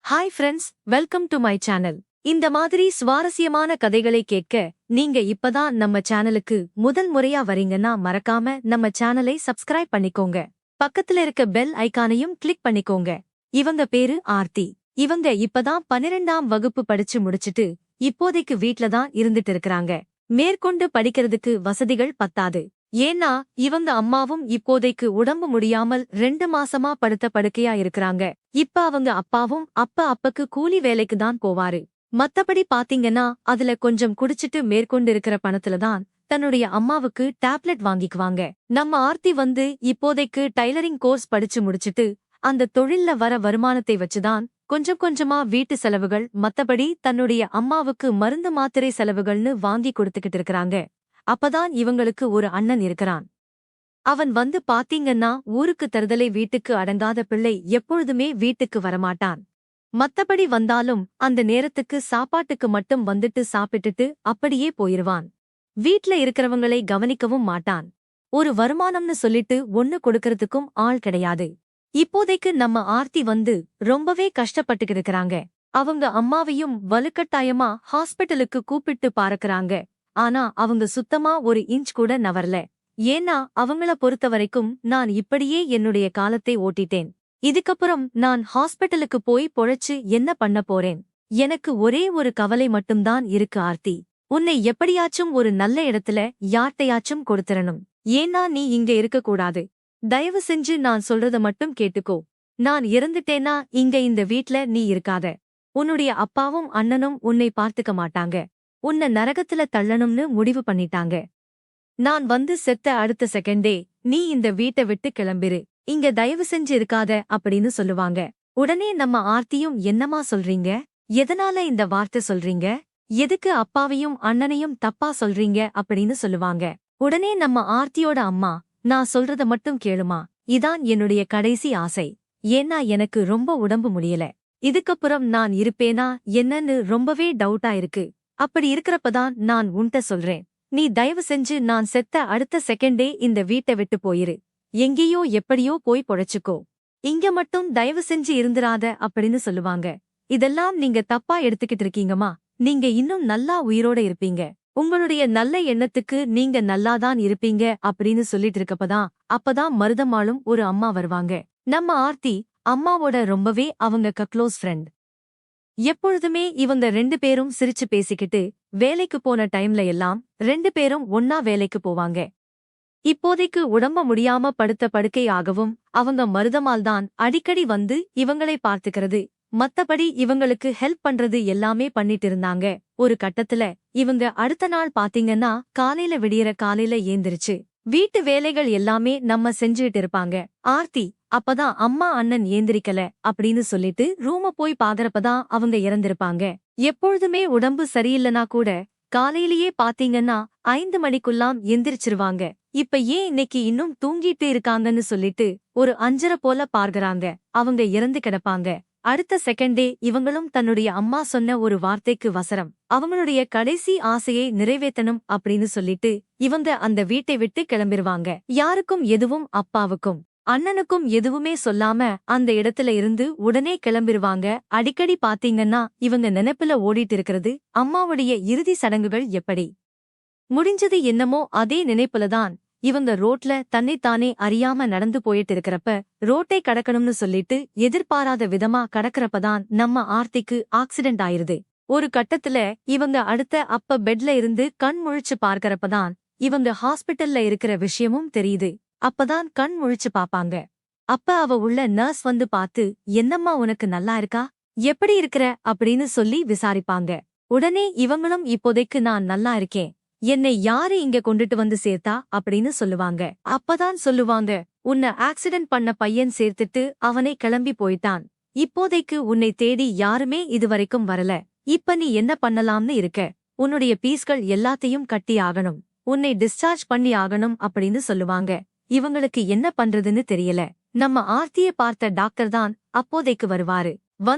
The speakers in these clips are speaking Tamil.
Hi friends, welcome to my channel. இந்த மாதிரி சுவாரஸ்யமான கதைகளை கேட்க நீங்க இப்பதான் நம்ம சேனலுக்கு முதல் முறையா வரீங்கன்னா மறக்காம நம்ம சேனலை சப்ஸ்கிரைப் பண்ணிக்கோங்க. பக்கத்துல இருக்க பெல் ஐகானையும் கிளிக் பண்ணிக்கோங்க. இவங்க பேரு ஆர்த்தி. இவங்க இப்பதான் 12ஆம் வகுப்பு படிச்சு முடிச்சிட்டு இப்போதைக்கு வீட்ல தான் இருந்துட்டு இருக்கறாங்க. மேற்கொண்டு படிக்கிறதுக்கு வசதிகள் பத்தாது. ஏன்னா இவங்க அம்மாவும் இப்போதைக்கு உடம்பு முடியாமல் 2 மாசமா படுத்த படுக்கையா இருக்கறாங்க. இப்ப அவங்க அப்பாவும் அப்பக்கு கூலி வேலைக்கு தான் போவாரு. மத்தபடி பாத்தீங்கன்னா அதுல கொஞ்சம் குடிச்சிட்டு மேற்கொண்டு இருக்கிற பணத்துல தான் தன்னுடைய அம்மாவுக்கு டேப்லெட் வாங்கிக்குவாங்க. நம்ம ஆர்த்தி இப்போதைக்கு டைலரிங் கோர்ஸ் படிச்சு முடிச்சிட்டு அந்த தொழில்ல வர வருமானத்தை வச்சுதான் கொஞ்சம் கொஞ்சமா வீட்டு செலவுகள், மத்தபடி தன்னுடைய அம்மாவுக்கு மருந்து மாத்திரை செலவுகள்னு வாங்கி கொடுத்துக்கிட்டு இருக்கறாங்க. அப்பதான் இவங்களுக்கு ஒரு அண்ணன் இருக்கிறான். அவன் பாத்தீங்கன்னா ஊருக்கு தருதலை வீட்டுக்கு அடங்காத பிள்ளை, எப்பொழுதுமே வீட்டுக்கு வரமாட்டான். மத்தபடி வந்தாலும் அந்த நேரத்துக்கு சாப்பாட்டுக்கு மட்டும் வந்துட்டு சாப்பிட்டுட்டு அப்படியே போயிருவான். வீட்ல இருக்கிறவங்களை கவனிக்கவும் மாட்டான். ஒரு வருமானம்னு சொல்லிட்டு ஒண்ணு கொடுக்கறதுக்கும் ஆள் கிடையாது. இப்போதைக்கு நம்ம ஆர்த்தி ரொம்பவே கஷ்டப்பட்டுக்கிட்டு இருக்கறாங்க. அவங்க அம்மாவையும் வலுக்கட்டாயமா ஹாஸ்பிட்டலுக்கு கூப்பிட்டு பார்க்கறாங்க. ஆனா அவங்க சுத்தமா ஒரு இன்ச் கூட நவரல. ஏன்னா அவங்கள பொறுத்தவரைக்கும் நான் இப்படியே என்னுடைய காலத்தை ஓட்டிட்டேன். இதுக்கப்புறம் நான் ஹாஸ்பிட்டலுக்கு போய் பொழைச்சு என்ன பண்ண போறேன்? எனக்கு ஒரே ஒரு கவலை மட்டும்தான் இருக்கு ஆர்த்தி. உன்னை எப்படியாச்சும் ஒரு நல்ல இடத்துல யார்ட்டையாச்சும் கொடுத்துறணும். ஏன்னா நீ இங்க இருக்கக்கூடாது. தயவு செஞ்சு நான் சொல்றத மட்டும் கேட்டுக்கோ. நான் இறந்துட்டேனா இந்த வீட்ல நீ இருக்காத. உன்னுடைய அப்பாவும் அண்ணனும் உன்னை பார்த்துக்க மாட்டாங்க. உன்னை நரகத்துல தள்ளணும்னு முடிவு பண்ணிட்டாங்க. நான் செத்த அடுத்த செகண்டே நீ இந்த வீட்டை விட்டு கிளம்பிரு. இங்க தயவு செஞ்சு இருக்காத அப்படின்னு சொல்லுவாங்க. உடனே நம்ம ஆர்த்தியும், என்னமா சொல்றீங்க? எதனால இந்த வார்த்தை சொல்றீங்க? எதுக்கு அப்பாவையும் அண்ணனையும் தப்பா சொல்றீங்க அப்படின்னு சொல்லுவாங்க. உடனே நம்ம ஆர்த்தியோட அம்மா, நான் சொல்றத மட்டும் கேளுமா. இதான் என்னுடைய கடைசி ஆசை. ஏன்னா எனக்கு ரொம்ப உடம்பு முடியல. இதுக்கப்புறம் நான் இருப்பேனா என்னன்னு ரொம்பவே டவுட்டா இருக்கு. அப்படி இருக்கிறப்பதான் நான் உன்ட்ட சொல்றேன். நீ தயவு செஞ்சு நான் செத்த அடுத்த செகண்டே இந்த வீட்டை விட்டு போயிரு. எங்கேயோ எப்படியோ போய் பொழைச்சுக்கோ. இங்க மட்டும் தயவு செஞ்சு இருந்துராத அப்படின்னு சொல்லுவாங்க. இதெல்லாம் நீங்க தப்பா எடுத்துக்கிட்டு இருக்கீங்கம்மா. நீங்க இன்னும் நல்லா உயிரோட இருப்பீங்க. உங்களுடைய நல்ல எண்ணத்துக்கு நீங்க நல்லாதான் இருப்பீங்க அப்படின்னு சொல்லிட்டு இருக்கப்பதான் அப்பதான் மருதம்மாளும் ஒரு அம்மா வருவாங்க. நம்ம ஆர்த்தி அம்மாவோட ரொம்பவே அவங்க க்ளோஸ் ஃப்ரெண்ட். எப்பொழுதுமே இவங்க 2 பேரும் சிரிச்சு பேசிக்கிட்டு வேலைக்கு போன டைம்ல எல்லாம் 2 பேரும் ஒன்னா வேலைக்கு போவாங்க. இப்போதைக்கு உடம்ப முடியாம படுத்த படுக்கை ஆகவும் அவங்க மருதமால் தான் அடிக்கடி இவங்களை பார்த்துக்கிறது, மத்தபடி இவங்களுக்கு ஹெல்ப் பண்றது எல்லாமே பண்ணிட்டு இருந்தாங்க. ஒரு கட்டத்துல இவங்க அடுத்த நாள் பாத்தீங்கன்னா காலையில விடியற காலையில ஏந்திருச்சு வீட்டு வேலைகள் எல்லாமே நம்ம செஞ்சுட்டு இருப்பாங்க. ஆர்த்தி அப்பதான் அம்மா அண்ணன் ஏந்திரிக்கல அப்படின்னு சொல்லிட்டு ரூம போய் பாக்குறப்பதான் அவங்க இறந்திருப்பாங்க. எப்பொழுதுமே உடம்பு சரியில்லனா கூட காலையிலேயே பாத்தீங்கன்னா 5 மணிக்குல்லாம் எந்திரிச்சிருவாங்க. இப்ப ஏன் இன்னைக்கு இன்னும் தூங்கிட்டு இருக்காங்கன்னு சொல்லிட்டு ஒரு 5:30 போல பார்க்கறாங்க. அவங்க இறந்து கிடப்பாங்க. அடுத்த செகண்டே இவங்களும் தன்னுடைய அம்மா சொன்ன ஒரு வார்த்தைக்கு வசரம், அவங்களுடைய கடைசி ஆசையை நிறைவேற்றணும் அப்படின்னு சொல்லிட்டு இவங்க அந்த வீட்டை விட்டு கிளம்பிருவாங்க. யாருக்கும் எதுவும், அப்பாவுக்கும் அண்ணனுக்கும் எதுவுமே சொல்லாம அந்த இடத்துல இருந்து உடனே கிளம்பிருவாங்க. அடிக்கடி பாத்தீங்கன்னா இவங்க நினைப்புல ஓடிட்டு இருக்கிறது அம்மாவுடைய இறுதி சடங்குகள் எப்படி முடிஞ்சது என்னமோ அதே நினைப்புலதான் இவங்க ரோட்ல தன்னைத்தானே அறியாம நடந்து போயிட்டு இருக்கிறப்ப ரோட்டை கடக்கணும்னு சொல்லிட்டு எதிர்பாராத விதமா கடக்கறப்பதான் நம்ம ஆர்த்திக்கு ஆக்சிடென்ட் ஆயிருது. ஒரு கட்டத்துல இவங்க அடுத்த பெட்ல இருந்து கண் முழிச்சு பார்க்கறப்பதான் இவங்க ஹாஸ்பிட்டல்ல இருக்கிற விஷயமும் தெரியுது. அப்பதான் கண் முழிச்சு பாப்பாங்க. அப்ப அவ உள்ள நர்ஸ் பார்த்து, என்னம்மா உனக்கு நல்லா இருக்கா, எப்படி இருக்கிற அப்படின்னு சொல்லி விசாரிப்பாங்க. உடனே இவங்களும் இப்போதைக்கு நான் நல்லா இருக்கேன், என்னை யாரு இங்க கொண்டுட்டு சேர்த்தா அப்படின்னு சொல்லுவாங்க. அப்பதான் சொல்லுவாங்க, உன்னை ஆக்சிடென்ட் பண்ண பையன் சேர்த்துட்டு அவனை கிளம்பி போயிட்டான். இப்போதைக்கு உன்னை தேடி யாருமே இதுவரைக்கும் வரல. இப்ப நீ என்ன பண்ணலாம்னு இருக்க? உன்னுடைய பீஸ்கள் எல்லாத்தையும் கட்டி ஆகணும், உன்னை டிஸ்சார்ஜ் பண்ணி ஆகணும் அப்படின்னு சொல்லுவாங்க. இவங்களுக்கு என்ன பண்றதுன்னு தெரியல. நம்ம ஆர்த்தியை பார்த்த டாக்டர் தான் அப்போதைக்கு வருவாரு.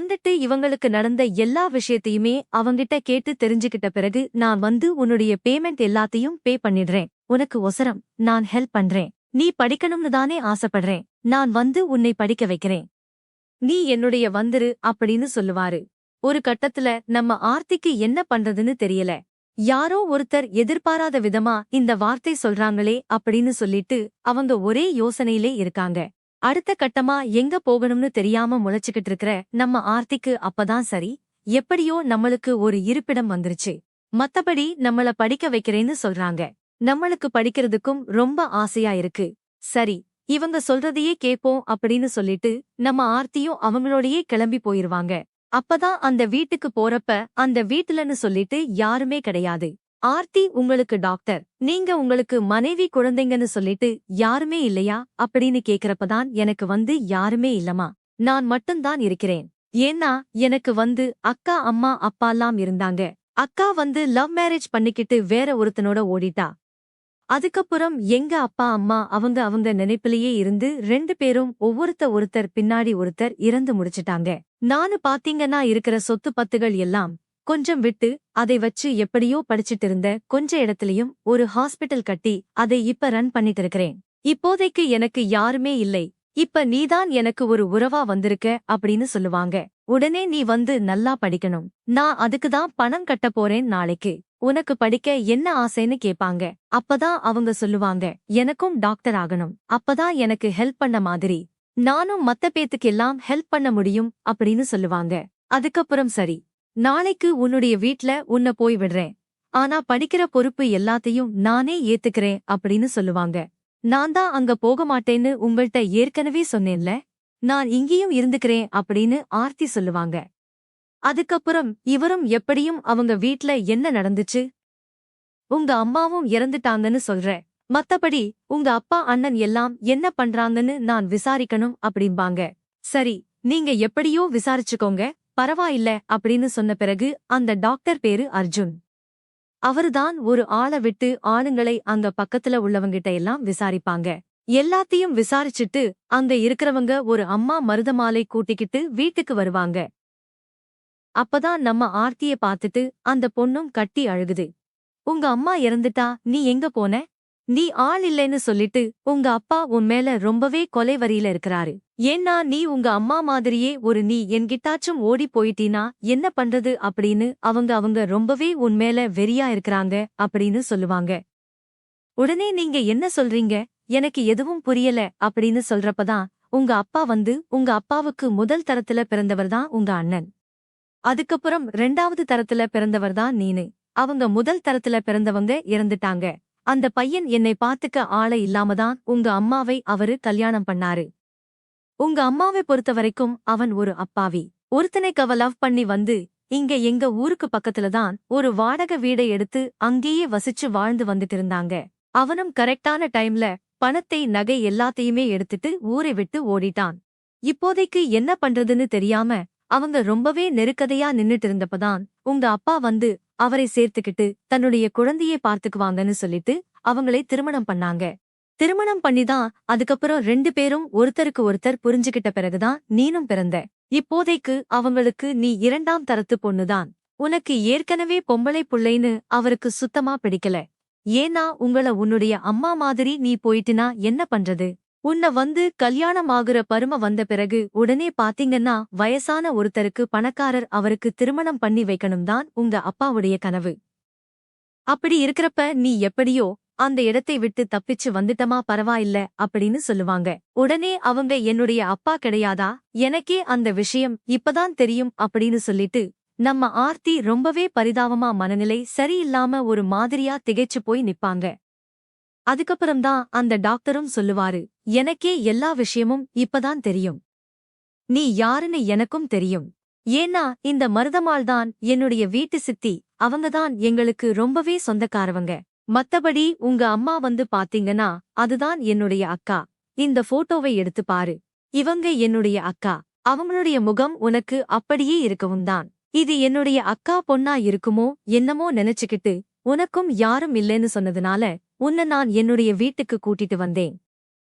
இவங்களுக்கு நடந்த எல்லா விஷயத்தையுமே அவங்கிட்ட கேட்டு தெரிஞ்சுக்கிட்ட பிறகு, நான் உன்னுடைய பேமெண்ட் எல்லாத்தையும் பே பண்ணிடுறேன். உனக்கு ஒசரம் நான் ஹெல்ப் பண்றேன். நீ படிக்கணும்னு தானே ஆசைப்படுறேன். நான் உன்னை படிக்க வைக்கிறேன். நீ என்னுடைய வந்துரு அப்படின்னு சொல்லுவாரு. ஒரு கட்டத்துல நம்ம ஆர்த்திக்கு என்ன பண்றதுன்னு தெரியல. யாரோ ஒருத்தர் எதிர்பாராத விதமா இந்த வார்த்தை சொல்றாங்களே அப்படின்னு சொல்லிட்டு அவங்க ஒரே யோசனையிலே இருக்காங்க. அடுத்த கட்டமா எங்க போகணும்னு தெரியாம முளைச்சுக்கிட்டு இருக்கிற நம்ம ஆர்த்திக்கு அப்பதான் சரி, எப்படியோ நம்மளுக்கு ஒரு இருப்பிடம் வந்துருச்சு. மத்தபடி நம்மள படிக்க வைக்கிறேன்னு சொல்றாங்க. நம்மளுக்கு படிக்கிறதுக்கும் ரொம்ப ஆசையா இருக்கு. சரி, இவங்க சொல்றதையே கேப்போம் அப்படின்னு சொல்லிட்டு நம்ம ஆர்த்தியும் அவங்களோடயே கிளம்பி போயிருவாங்க. அப்பதான் அந்த வீட்டுக்கு போறப்ப அந்த வீட்டுலன்னு சொல்லிட்டு யாருமே கிடையாது. ஆர்த்தி உங்களுக்கு டாக்டர், நீங்க உங்களுக்கு மனைவி குழந்தைங்கன்னு சொல்லிட்டு யாருமே இல்லையா அப்படின்னு கேக்குறப்பதான் எனக்கு யாருமே இல்லமா, நான் மட்டும்தான் இருக்கிறேன். ஏன்னா எனக்கு அக்கா அம்மா அப்பாலாம் இருந்தாங்க. அக்கா லவ் மேரேஜ் பண்ணிக்கிட்டு வேற ஒருத்தனோட ஓடிட்டா. அதுக்கப்புறம் எங்க அப்பா அம்மா அவங்க நினைப்பிலேயே இருந்து 2 பேரும் ஒருத்தர் பின்னாடி ஒருத்தர் இறந்து முடிச்சிட்டாங்க. நானு பாத்தீங்கன்னா இருக்கிற சொத்து பத்துகள் எல்லாம் கொஞ்சம் விட்டு அதை வச்சு எப்படியோ படிச்சிட்டு இருந்த கொஞ்ச இடத்துலயும் ஒரு ஹாஸ்பிட்டல் கட்டி அதை இப்ப ரன் பண்ணிட்டு இருக்கிறேன். இப்போதைக்கு எனக்கு யாருமே இல்லை. இப்ப நீதான் எனக்கு ஒரு உறவா வந்திருக்க அப்படின்னு சொல்லுவாங்க. உடனே நீ நல்லா படிக்கணும், நான் அதுக்குதான் பணம் கட்ட போறேன் நாளைக்கு, உனக்கு படிக்க என்ன ஆசைன்னு கேப்பாங்க. அப்பதான் அவங்க சொல்லுவாங்க, எனக்கும் டாக்டர் ஆகணும், அப்பதான் எனக்கு ஹெல்ப் பண்ண மாதிரி, நானும் மத்த பேத்துக்கெல்லாம் ஹெல்ப் பண்ண முடியும் அப்படின்னு சொல்லுவாங்க. அதுக்கப்புறம் சரி, நாளைக்கு உன்னுடைய வீட்ல உன்னை போய் விடுறேன், ஆனா படிக்கிற பொறுப்பு எல்லாத்தையும் நானே ஏத்துக்கிறேன் அப்படின்னு சொல்லுவாங்க. நான் தான் அங்க போக மாட்டேன்னு உங்கள்ட்ட ஏற்கனவே சொன்னேன்ல, நான் இங்கேயும் இருந்துக்கிறேன் அப்படின்னு ஆர்த்தி சொல்லுவாங்க. அதுக்கப்புறம் இவரும் எப்படியும் அவங்க வீட்ல என்ன நடந்துச்சு, உங்க அம்மாவும் இறந்துட்டாங்கன்னு சொல்ற, மத்தபடி உங்க அப்பா அண்ணன் எல்லாம் என்ன பண்றாங்கன்னு நான் விசாரிக்கணும் அப்படிம்பாங்க. சரி, நீங்க எப்படியோ விசாரிச்சுக்கோங்க, பரவாயில்ல அப்படின்னு சொன்ன பிறகு அந்த டாக்டர் பேரு அர்ஜுன். அவருதான் ஒரு ஆள விட்டு ஆளுங்களை அங்க பக்கத்துல உள்ளவங்கிட்ட எல்லாம் விசாரிப்பாங்க. எல்லாத்தையும் விசாரிச்சுட்டு அங்க இருக்கிறவங்க ஒரு அம்மா மருதமாலை கூட்டிக்கிட்டு வீட்டுக்கு வருவாங்க. அப்பதான் நம்ம ஆர்த்திய பாத்துட்டு அந்த பொண்ணும் கட்டி அழுகுது. உங்க அம்மா இறந்துட்டா, நீ எங்க போன? நீ ஆள் இல்லைன்னு சொல்லிட்டு உங்க அப்பா உன் மேல ரொம்பவே கொலை வரியில இருக்கிறாரு. ஏன்னா நீ உங்க அம்மா மாதிரியே நீ என்கிட்டாச்சும் ஓடி போயிட்டீனா என்ன பண்றது அப்படின்னு அவங்க ரொம்பவே உன் மேல வெறியா இருக்கிறாங்க அப்படின்னு சொல்லுவாங்க. உடனே நீங்க என்ன சொல்றீங்க, எனக்கு எதுவும் புரியல அப்படின்னு சொல்றப்பதான் உங்க அப்பா உங்க அப்பாவுக்கு முதல் தரத்துல பிறந்தவர்தான் உங்க அண்ணன். அதுக்கப்புறம் 2வது தரத்துல பிறந்தவர்தான் நீனு. அவங்க முதல் தரத்துல பிறந்தவங்க இறந்துட்டாங்க. அந்த பையன் என்னை பாத்துக்க ஆள இல்லாமதான் உங்க அம்மாவை அவரு கல்யாணம் பண்ணாரு. உங்க அம்மாவை பொறுத்தவரைக்கும் அவன் ஒரு அப்பாவி. ஒருத்தனைக்கவ லவ் பண்ணி இங்க எங்க ஊருக்கு பக்கத்துலதான் ஒரு வாடகை வீடை எடுத்து அங்கேயே வசிச்சு வாழ்ந்து வந்துட்டு இருந்தாங்க. அவனும் கரெக்டான டைம்ல பணத்தை நகை எல்லாத்தையுமே எடுத்துட்டு ஊரை விட்டு ஓடிட்டான். இப்போதைக்கு என்ன பண்றதுன்னு தெரியாம அவங்க ரொம்பவே நெருக்கதையா நின்னுட்டு இருந்தப்பதான் உங்க அப்பா அவரை சேர்த்துக்கிட்டு தன்னுடைய குழந்தையை பார்த்துக்குவாங்கன்னு சொல்லிட்டு அவங்களை திருமணம் பண்ணாங்க. திருமணம் பண்ணிதான் அதுக்கப்புறம் 2 பேரும் ஒருத்தருக்கு ஒருத்தர் புரிஞ்சுகிட்ட பிறகுதான் நீனும் பிறந்த. இப்போதைக்கு அவங்களுக்கு நீ 2ஆம் தரத்து பொண்ணுதான். உனக்கு ஏற்கனவே பொம்பளை புள்ளைன்னு அவருக்கு சுத்தமா பிடிக்கல. ஏன்னா உன்னுடைய அம்மா மாதிரி நீ போயிட்டினா என்ன பண்றது? உன்னை கல்யாணம் ஆகுற பரும வந்த பிறகு உடனே பாத்தீங்கன்னா வயசான ஒருத்தருக்கு பணக்காரர் அவருக்கு திருமணம் பண்ணி வைக்கணும்தான் உங்க அப்பாவுடைய கனவு. அப்படி இருக்கிறப்ப நீ எப்படியோ அந்த இடத்தை விட்டு தப்பிச்சு வந்துட்டமா, பரவாயில்ல அப்படின்னு சொல்லுவாங்க. உடனே அவங்க என்னுடைய அப்பா கிடையாதா, எனக்கே அந்த விஷயம் இப்பதான் தெரியும் அப்படின்னு சொல்லிட்டு நம்ம ஆர்த்தி ரொம்பவே பரிதாபமா மனநிலை சரியில்லாம ஒரு மாதிரியா திகைச்சு போய் நிப்பாங்க. அதுக்கப்புறம்தான் அந்த டாக்டரும் சொல்லுவாரு, எனக்கே எல்லா விஷயமும் இப்பதான் தெரியும். நீ யாருன்னு எனக்கும் தெரியும். ஏன்னா இந்த மருதமாள்தான் என்னுடைய வீட்டு சித்தி, அவங்கதான் எங்களுக்கு ரொம்பவே சொந்தக்காரவங்க. மத்தபடி உங்க அம்மா பாத்தீங்கன்னா அதுதான் என்னுடைய அக்கா. இந்த போட்டோவை எடுத்து பாரு, இவங்க என்னுடைய அக்கா. அவங்களுடைய முகம் உனக்கு அப்படியே இருக்கவும் தான். இது என்னுடைய அக்கா பொண்ணா இருக்குமோ என்னமோ நினைச்சுக்கிட்டு உனக்கும் யாரும் இல்லைன்னு சொன்னதுனால உன்னை நான் என்னுடைய வீட்டுக்கு கூட்டிட்டு வந்தேன்.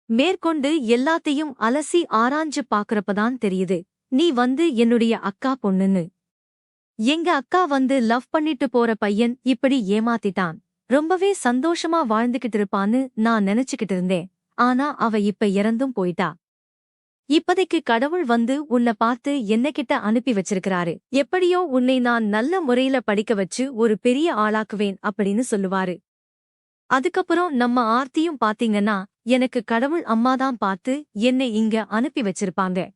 மேற்கொண்டு எல்லாத்தையும் அலசி ஆராய்ஞ்சு பாக்குறப்பதான் தெரியுது நீ என்னுடைய அக்கா பொண்ணுன்னு. எங்க அக்கா லவ் பண்ணிட்டு போற பையன் இப்படி ஏமாத்திட்டான். ரொம்பவே சந்தோஷமா வாழ்ந்துகிட்டு இருப்பான்னு நான் நினைச்சுக்கிட்டு இருந்தேன். ஆனா அவ இப்ப இறந்தும் போயிட்டா. இப்பதைக்கு கடவுள் வந்து உன்னை பார்த்து என்னகிட்ட அனுப்பி வச்சிருக்கிறாரு. எப்படியோ உன்னை நான் நல்ல முறையில படிக்க வச்சு ஒரு பெரிய ஆளாக்குவேன் அப்படின்னு சொல்லுவாரு. அதுக்கப்புறம் நம்ம ஆர்த்தியும் பாத்தீங்கன்னா, எனக்கு கடவுள் அம்மாதான் பார்த்து என்னை இங்க அனுப்பி வச்சிருப்பாங்க.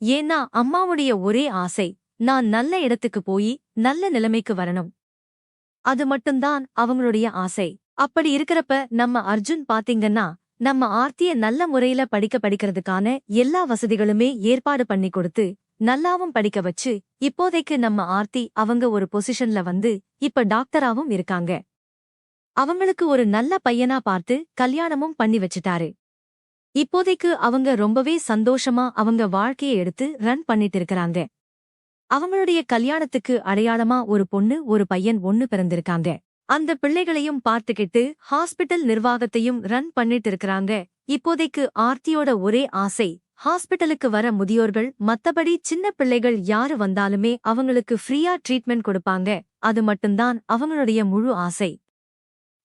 ஏன்னா அம்மாவுடைய ஒரே ஆசை, நான் நல்ல இடத்துக்கு போய் நல்ல நிலைமைக்கு வரணும். அது மட்டும்தான் அவங்களுடைய ஆசை. அப்படி இருக்கிறப்ப நம்ம அர்ஜுன் பாத்தீங்கன்னா, நம்ம ஆர்த்திய நல்ல முறையில படிக்கிறதுக்கான எல்லா வசதிகளுமே ஏற்பாடு பண்ணி கொடுத்து நல்லாவும் படிக்க வச்சு, இப்போதைக்கு நம்ம ஆர்த்தி அவங்க ஒரு பொசிஷன்ல வந்து இப்ப டாக்டராவும் இருக்காங்க. அவங்களுக்கு ஒரு நல்ல பையனா பார்த்து கல்யாணமும் பண்ணி வச்சிட்டாரு. இப்போதைக்கு அவங்க ரொம்பவே சந்தோஷமா அவங்க வாழ்க்கையை எடுத்து ரன் பண்ணிட்டு இருக்கறாங்க. அவங்களுடைய கல்யாணத்துக்கு அடையாளமா ஒரு பொண்ணு ஒரு பையன் ஒன்னு பிறந்திருக்காங்க. அந்த பிள்ளைகளையும் பார்த்துக்கிட்டு ஹாஸ்பிட்டல் நிர்வாகத்தையும் ரன் பண்ணிட்டு இருக்கறாங்க. இப்போதைக்கு ஆர்த்தியோட ஒரே ஆசை, ஹாஸ்பிட்டலுக்கு வர முதியோர்கள் மத்தபடி சின்ன பிள்ளைகள் யாரு வந்தாலுமே அவங்களுக்கு ஃப்ரீயா ட்ரீட்மெண்ட் கொடுப்பாங்க. அது மட்டும்தான் அவங்களுடைய முழு ஆசை.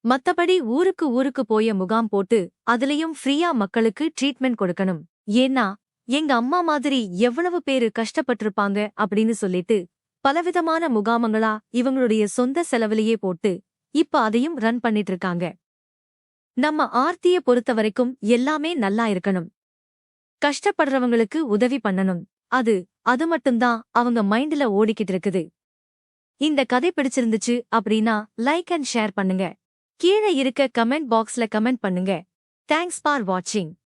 மத்தபடி ஊருக்கு போய முகாம் போட்டு அதுலயும் ஃப்ரீயா மக்களுக்கு ட்ரீட்மெண்ட் கொடுக்கணும். ஏன்னா எங்க அம்மா மாதிரி எவ்வளவு பேரு கஷ்டப்பட்டிருப்பாங்க அப்படின்னு சொல்லிட்டு பலவிதமான முகாமங்களா இவங்களுடைய சொந்த செலவிலேயே போட்டு இப்ப அதையும் ரன் பண்ணிட்டு இருக்காங்க. நம்ம ஆர்த்திய பொறுத்தவரைக்கும் எல்லாமே நல்லா இருக்கணும். கஷ்டப்படுறவங்களுக்கு உதவி பண்ணணும். அது மட்டும்தான் அவங்க மைண்ட்ல ஓடிக்கிட்டு இருக்குது. இந்த கதை பிடிச்சிருந்துச்சு அப்படின்னா லைக் அண்ட் ஷேர் பண்ணுங்க. கீழே இருக்க கமெண்ட் பாக்ஸ்ல கமெண்ட் பண்ணுங்க. தேங்க்ஸ் ஃபார் வாட்சிங்.